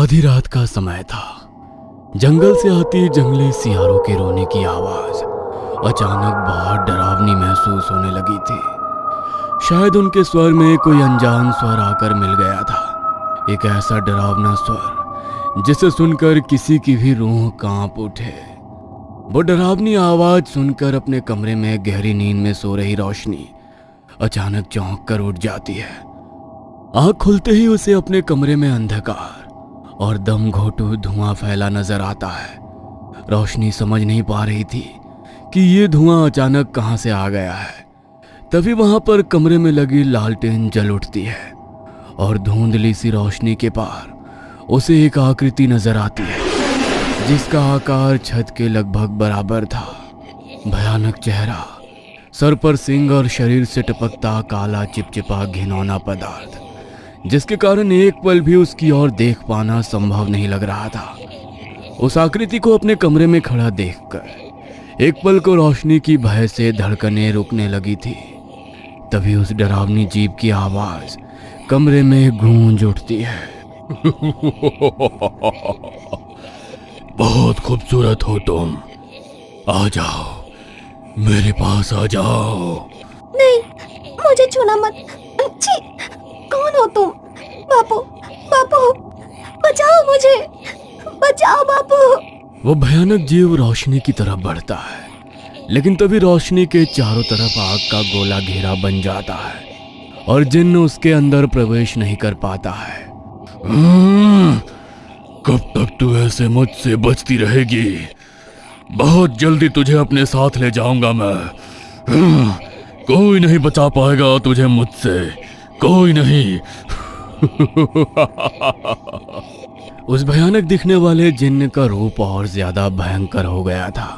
आधी रात का समय था। जंगल से आती जंगली सियारों के रोने की आवाज अचानक बहुत डरावनी महसूस होने लगी थी। शायद उनके स्वर में कोई अनजान स्वर आकर मिल गया था। एक ऐसा डरावना स्वर जिसे सुनकर किसी की भी रूह कांप उठे। वो डरावनी आवाज सुनकर अपने कमरे में गहरी नींद में सो रही रोशनी अचानक चौंक कर उठ जाती है। आंख खुलते ही उसे अपने कमरे में अंधकार और दम घोटू धुआं फैला नजर आता है। रोशनी समझ नहीं पा रही थी कि ये धुआं अचानक कहां से आ गया है। तभी वहां पर कमरे में लगी लालटेन जल उठती है और धुंधली सी रोशनी के पार उसे एक आकृति नजर आती है जिसका आकार छत के लगभग बराबर था। भयानक चेहरा, सर पर सींग और शरीर से टपकता काला चिपचिपा घिनौना पदार्थ जिसके कारण एक पल भी उसकी ओर देख पाना संभव नहीं लग रहा था। उस आकृति को अपने कमरे में खड़ा देखकर एक पल को रोशनी की भय से धड़कनें रुकने लगी थी। तभी उस डरावनी जीभ की आवाज कमरे में गूंज उठती है। बहुत खूबसूरत हो तुम, आ जाओ, मेरे पास आ जाओ। नहीं, मुझे छूना मत। छी, कौन हो तुम? बापू, बापू, बचाओ मुझे, बचाओ बापू। वो भयानक जीव रोशनी की तरफ बढ़ता है, लेकिन तभी रोशनी के चारों तरफ आग का गोला घेरा बन जाता है और जिन्न उसके अंदर प्रवेश नहीं कर पाता है। कब तक तू ऐसे मुझसे बचती रहेगी? बहुत जल्दी तुझे अपने साथ ले जाऊंगा मैं। कोई नहीं बचा पाएगा तुझे मुझसे, कोई नहीं। उस भयानक दिखने वाले जिन्न का रूप और ज्यादा भयंकर हो गया था।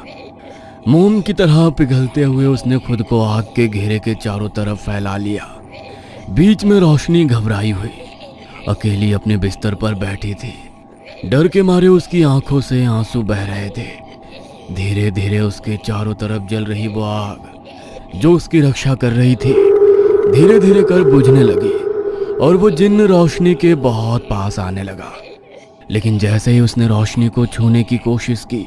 मोम की तरह पिघलते हुए उसने खुद को आग के घेरे के चारों तरफ फैला लिया। बीच में रोशनी घबराई हुई अकेली अपने बिस्तर पर बैठी थी। डर के मारे उसकी आंखों से आंसू बह रहे थे। धीरे धीरे उसके चारों तरफ जल रही वो आग जो उसकी रक्षा कर रही थी धीरे धीरे कर बुझने लगी और वो जिन्न रोशनी के बहुत पास आने लगा। लेकिन जैसे ही उसने रोशनी को छूने की कोशिश की,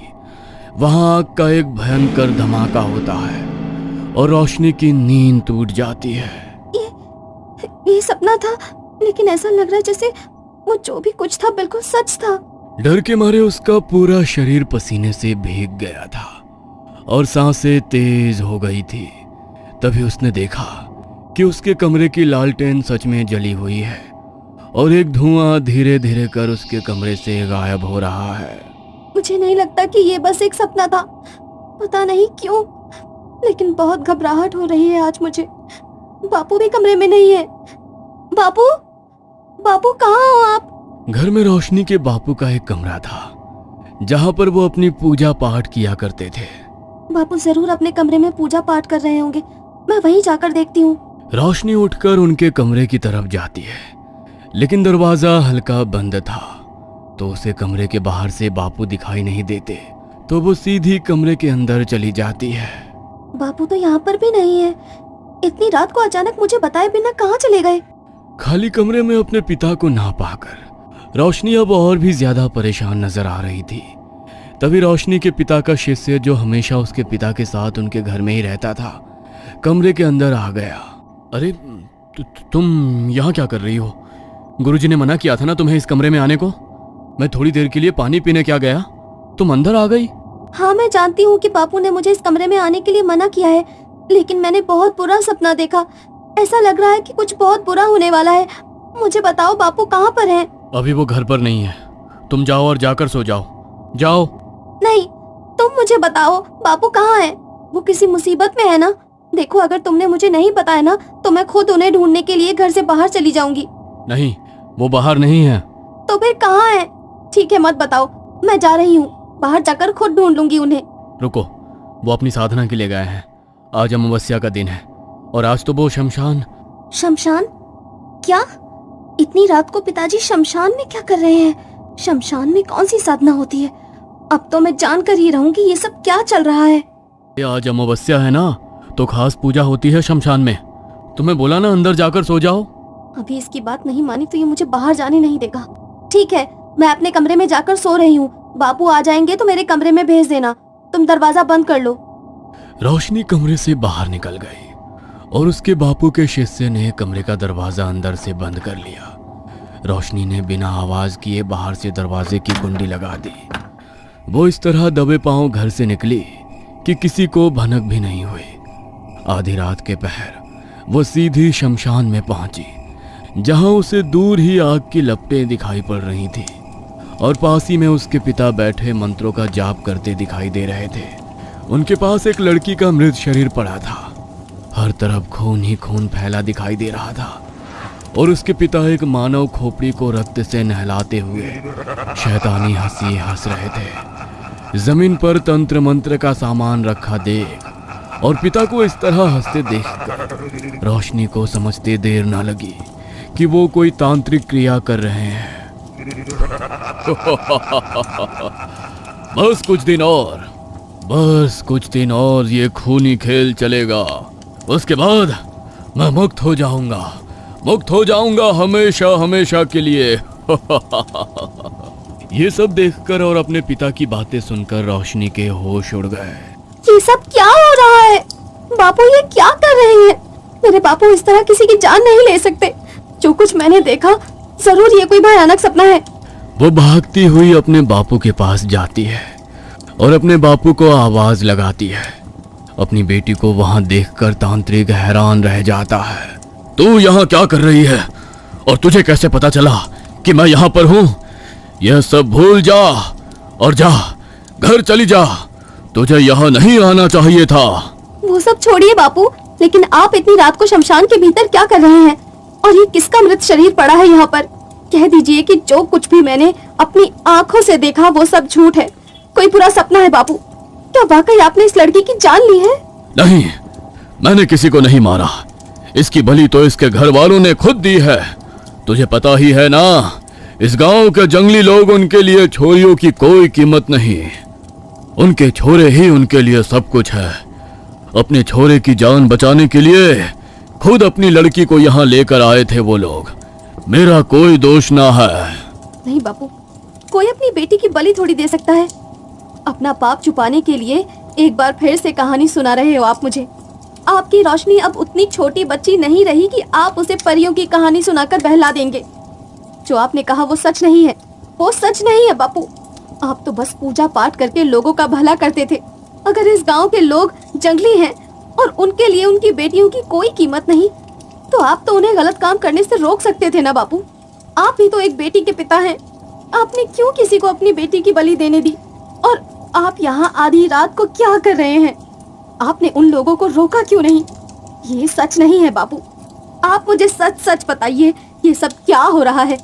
वहां आग का एक भयंकर धमाका होता है और रोशनी की नींद टूट जाती है। ये सपना था, लेकिन ऐसा लग रहा है जैसे वो जो भी कुछ था बिल्कुल सच था। डर के मारे उसका पूरा शरीर पसीने से भीग गया था और सांसें तेज हो गई थी। तभी उसने देखा कि उसके कमरे की लालटेन सच में जली हुई है और एक धुआं धीरे धीरे कर उसके कमरे से गायब हो रहा है। मुझे नहीं लगता कि ये बस एक सपना था। पता नहीं क्यों, लेकिन बहुत घबराहट हो रही है आज मुझे। बापू भी कमरे में नहीं है। बापू, बापू कहाँ हो आप? घर में रोशनी के बापू का एक कमरा था जहां पर वो अपनी पूजा पाठ किया करते थे। बापू जरूर अपने कमरे में पूजा पाठ कर रहे होंगे, मैं वहीं जाकर देखती हूँ। रोशनी उठकर उनके कमरे की तरफ जाती है, लेकिन दरवाजा हल्का बंद था तो उसे कमरे के बाहर से बापू दिखाई नहीं देते। तो वो सीधी कमरे के अंदर चली जाती है। बापू तो यहाँ पर भी नहीं है। इतनी रात को अचानक मुझे बताए बिना कहाँ चले गए? खाली कमरे में अपने पिता को ना पाकर रोशनी अब और भी ज्यादा परेशान नजर आ रही थी। तभी रोशनी के पिता का शिष्य, जो हमेशा उसके पिता के साथ उनके घर में ही रहता था, कमरे के अंदर आ गया। अरे तुम यहाँ क्या कर रही हो? गुरुजी ने मना किया था ना तुम्हें इस कमरे में आने को। मैं थोड़ी देर के लिए पानी पीने क्या गया, तुम अंदर आ गई। हाँ, मैं जानती हूँ कि बापू ने मुझे इस कमरे में आने के लिए मना किया है, लेकिन मैंने बहुत बुरा सपना देखा। ऐसा लग रहा है कि कुछ बहुत बुरा होने वाला है। मुझे बताओ बापू कहाँ पर हैं? अभी वो घर पर नहीं है, तुम जाओ और जाकर सो जाओ, जाओ। नहीं, तुम मुझे बताओ बापू कहाँ हैं? वो किसी मुसीबत में है ना? देखो, अगर तुमने मुझे नहीं बताया ना तो मैं खुद उन्हें ढूंढने के लिए घर से बाहर चली जाऊंगी। नहीं, वो बाहर नहीं है। तो फिर कहाँ है? ठीक है, मत बताओ, मैं जा रही हूँ। बाहर जाकर खुद ढूंढ लूंगी उन्हें। रुको, वो अपनी साधना के लिए गए हैं। आज अमावस्या का दिन है और आज तो वो शमशान। शमशान? क्या? इतनी रात को पिताजी शमशान में क्या कर रहे हैं? शमशान में कौन सी साधना होती है? अब तो मैं जान कर ही रहूंगी ये सब क्या चल रहा है। आज अमावस्या है ना, तो खास पूजा होती है शमशान में। तुम्हें बोला ना अंदर जाकर सो जाओ। अभी इसकी बात नहीं मानी तो ये मुझे बाहर जाने नहीं देगा। ठीक है, मैं अपने कमरे में जाकर सो रही हूँ। बापू आ जाएंगे तो मेरे कमरे में भेज देना। तुम दरवाजा बंद कर लो। रोशनी कमरे से बाहर निकल गई और उसके बापू के शिष्य ने कमरे का दरवाजा अंदर से बंद कर लिया। रोशनी ने बिना आवाज किए बाहर से दरवाजे की कुंडी लगा दी। वो इस तरह दबे पांव घर से निकली कि किसी को भनक भी नहीं हुई। आधी रात के पहर वो सीधी शमशान में पहुंची, जहां उसे दूर ही आग की लपटें दिखाई पड़ रही थी और पास ही में उसके पिता बैठे मंत्रों का जाप करते दिखाई दे रहे थे। उनके पास एक लड़की का मृत शरीर पड़ा था। हर तरफ खून ही खून फैला दिखाई दे रहा था और उसके पिता एक मानव खोपड़ी को रक्त से नहलाते हुए शैतानी हंसी हंस रहे थे। जमीन पर तंत्र मंत्र का सामान रखा देख और पिता को इस तरह हंसते देखकर रोशनी को समझते देर न लगी कि वो कोई तांत्रिक क्रिया कर रहे हैं। बस कुछ दिन और ये खूनी खेल चलेगा। उसके बाद मैं मुक्त हो जाऊंगा हमेशा हमेशा के लिए। ये सब देखकर और अपने पिता की बातें सुनकर रोशनी के होश उड़ गए। ये सब क्या हो रहा है? बापू ये क्या कर रहे हैं? मेरे बापू इस तरह किसी की जान नहीं ले सकते। जो कुछ मैंने देखा, जरूर ये कोई भयानक सपना है। वो भागती हुई अपने बापू के पास जाती है और अपने बापू को आवाज लगाती है। अपनी बेटी को वहां देखकर तांत्रिक हैरान रह जाता है। तू यहाँ क्या कर रही है और तुझे कैसे पता चला कि मैं यहाँ पर हूँ? यह सब भूल जा और जा घर चली जा। तुझे यहाँ नहीं आना चाहिए था। वो सब छोड़िए बापू, लेकिन आप इतनी रात को शमशान के भीतर क्या कर रहे हैं? और ये किसका मृत शरीर पड़ा है यहाँ पर? कह दीजिए कि जो कुछ भी मैंने अपनी आंखों से देखा वो सब झूठ है, कोई बुरा सपना है। बापू, क्या वाकई आपने इस लड़की की जान ली है? नहीं, मैंने किसी को नहीं मारा। इसकी बलि तो इसके घर वालों ने खुद दी है। तुझे पता ही है ना, इस गांव के जंगली लोग, उनके लिए छोरियों की कोई कीमत नहीं। उनके छोरे ही उनके लिए सब कुछ है। अपने छोरे की जान बचाने के लिए खुद अपनी लड़की को यहाँ लेकर आए थे वो लोग। मेरा कोई दोष ना है। नहीं बापू, कोई अपनी बेटी की बलि थोड़ी दे सकता है। अपना पाप छुपाने के लिए एक बार फिर से कहानी सुना रहे हो आप मुझे। आपकी रोशनी अब उतनी छोटी बच्ची नहीं रही कि आप उसे परियों की कहानी सुनाकर बहला देंगे। जो आपने कहा वो सच नहीं है, वो सच नहीं है बापू। आप तो बस पूजा पाठ करके लोगों का भला करते थे। अगर इस गांव के लोग जंगली हैं और उनके लिए उनकी बेटियों की कोई कीमत नहीं, तो आप तो उन्हें गलत काम करने से रोक सकते थे ना बापू। आप ही तो एक बेटी के पिता हैं। आपने क्यों किसी को अपनी बेटी की बलि देने दी? और आप यहाँ आधी रात को क्या कर रहे हैं? आपने उन लोगों को रोका क्यों नहीं? ये सच नहीं है बापू। आप मुझे सच सच बताइए, ये सब क्या हो रहा है?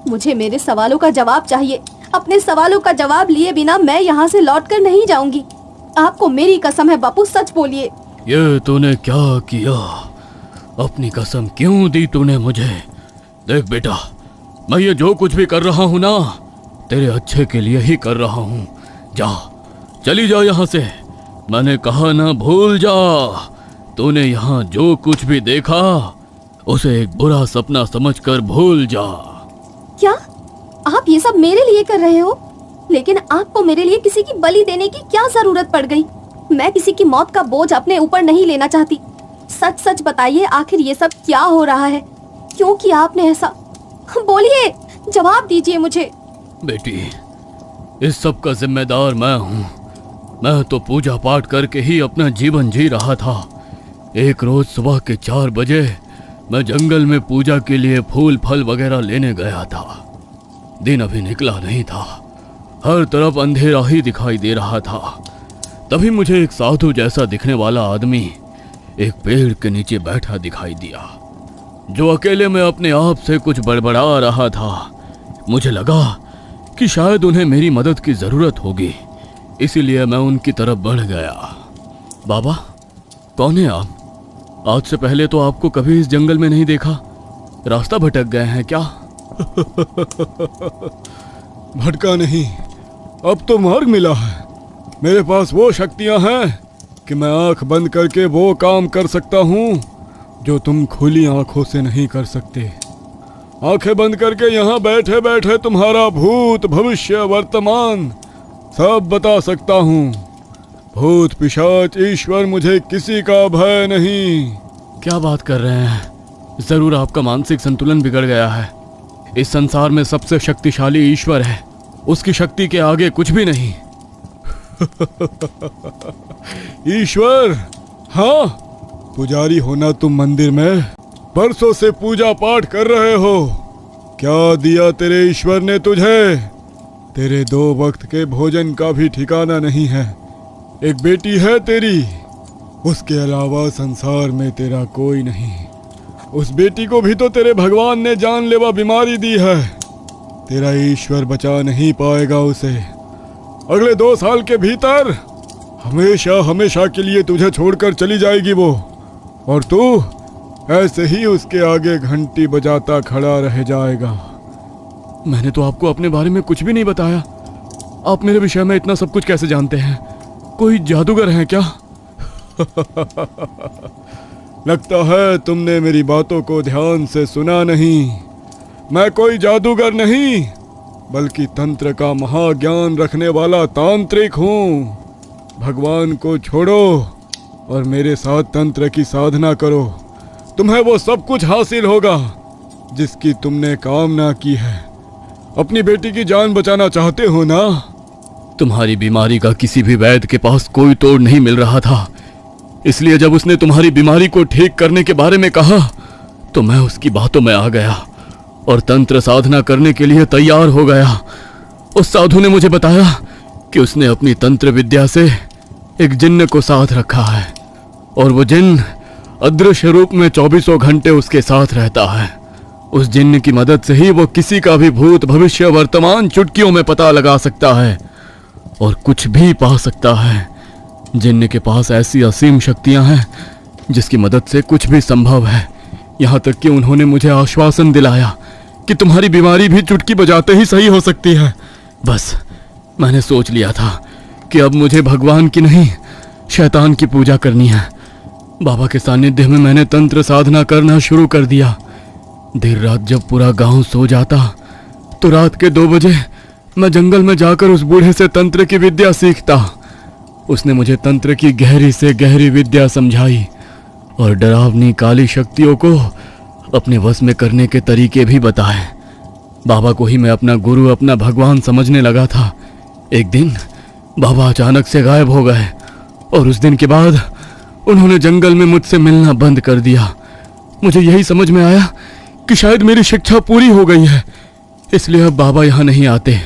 मुझे मेरे सवालों का जवाब चाहिए। अपने सवालों का जवाब लिए बिना मैं यहाँ से लौटकर नहीं जाऊंगी। आपको मेरी कसम है बापू, सच बोलिए। ये तूने क्या किया? अपनी कसम क्यों दी तूने मुझे? देख बेटा, मैं ये जो कुछ भी कर रहा हूँ ना, तेरे अच्छे के लिए ही कर रहा हूँ। जा, चली जा यहाँ से। मैंने कहा ना, भूल जा। तूने यहाँ जो कुछ भी देखा उसे एक बुरा सपना समझकर भूल जा। क्या आप ये सब मेरे लिए कर रहे हो? लेकिन आपको मेरे लिए किसी की बलि देने की क्या जरूरत पड़ गई? मैं किसी की मौत का बोझ अपने ऊपर नहीं लेना चाहती। सच सच बताइए, आखिर ये सब क्या हो रहा है? क्यों किया आपने ऐसा? बोलिए, जवाब दीजिए मुझे। बेटी, इस सब का जिम्मेदार मैं हूँ। मैं तो पूजा पाठ करके ही अपना जीवन जी रहा था। एक रोज सुबह के 4 बजे मैं जंगल में पूजा के लिए फूल फल वगैरह लेने गया था। दिन अभी निकला नहीं था, हर तरफ अंधेरा ही दिखाई दे रहा था। तभी मुझे एक साधु जैसा दिखने वाला आदमी एक पेड़ के नीचे बैठा दिखाई दिया, जो अकेले में अपने आप से कुछ बड़बड़ा रहा था। मुझे लगा कि शायद उन्हें मेरी मदद की जरूरत होगी, इसीलिए मैं उनकी तरफ बढ़ गया। बाबा, कौन है आप? आज से पहले तो आपको कभी इस जंगल में नहीं देखा। रास्ता भटक गए हैं क्या? भटका नहीं, अब तो मार्ग मिला है। मेरे पास वो शक्तियां हैं कि मैं आंख बंद करके वो काम कर सकता हूँ जो तुम खुली आंखों से नहीं कर सकते। आंखें बंद करके यहाँ बैठे बैठे तुम्हारा भूत भविष्य वर्तमान सब बता सकता हूँ। भूत पिशाच ईश्वर मुझे किसी का भय नहीं। क्या बात कर रहे हैं? जरूर आपका मानसिक संतुलन बिगड़ गया है। इस संसार में सबसे शक्तिशाली ईश्वर है, उसकी शक्ति के आगे कुछ भी नहीं। ईश्वर? हाँ, पुजारी होना तुम मंदिर में बरसों से पूजा पाठ कर रहे हो। क्या दिया तेरे ईश्वर ने तुझे? तेरे 2 वक्त के भोजन का भी ठिकाना नहीं है। एक बेटी है तेरी, उसके अलावा संसार में तेरा कोई नहीं। उस बेटी को भी तो तेरे भगवान ने जानलेवा बीमारी दी है। तेरा ईश्वर बचा नहीं पाएगा उसे। अगले 2 साल के भीतर हमेशा हमेशा के लिए तुझे छोड़कर चली जाएगी वो, और तू ऐसे ही उसके आगे घंटी बजाता खड़ा रह जाएगा। मैंने तो आपको अपने बारे में कुछ भी नहीं बताया। आप मेरे विषय में इतना सब कुछ कैसे जानते हैं? कोई जादूगर हैं क्या? लगता है तुमने मेरी बातों को ध्यान से सुना नहीं। मैं कोई जादूगर नहीं, बल्कि तंत्र का महाज्ञान रखने वाला तांत्रिक हूँ। भगवान को छोड़ो और मेरे साथ तंत्र की साधना करो। तुम्हें वो सब कुछ हासिल होगा जिसकी तुमने कामना की है। अपनी बेटी की जान बचाना चाहते हो ना? तुम्हारी बीमारी का किसी भी वैद्य के पास कोई तोड़ नहीं मिल रहा था, इसलिए जब उसने तुम्हारी बीमारी को ठीक करने के बारे में कहा तो मैं उसकी बातों में आ गया और तंत्र साधना करने के लिए तैयार हो गया। उस साधु ने मुझे बताया कि उसने अपनी तंत्र विद्या से एक जिन्न को साथ रखा है और वो जिन्न अदृश्य रूप में 24 घंटे उसके साथ रहता है। उस जिन्न की मदद से ही वो किसी का भी भूत भविष्य वर्तमान चुटकियों में पता लगा सकता है और कुछ भी पा सकता है। जिन्न के पास ऐसी असीम शक्तियां हैं जिसकी मदद से कुछ भी संभव है। यहाँ तक कि उन्होंने मुझे आश्वासन दिलाया कि तुम्हारी बीमारी भी चुटकी बजाते ही सही हो सकती है। बस मैंने सोच लिया था कि अब मुझे भगवान की नहीं शैतान की पूजा करनी है। बाबा के सानिध्य में मैंने तंत्र साधना करना शुरू कर दिया। देर रात जब पूरा गांव सो जाता तो रात के 2 बजे मैं जंगल में जाकर उस बूढ़े से तंत्र की विद्या सीखता। उसने मुझे तंत्र की गहरी से गहरी विद्या समझाई और डरावनी काली शक्तियों को अपने वश में करने के तरीके भी बताए। बाबा को ही मैं अपना गुरु अपना भगवान समझने लगा था। एक दिन बाबा अचानक से गायब हो गए और उस दिन के बाद उन्होंने जंगल में मुझसे मिलना बंद कर दिया। मुझे यही समझ में आया कि शायद मेरी शिक्षा पूरी हो गई है, इसलिए अब बाबा यहाँ नहीं आते।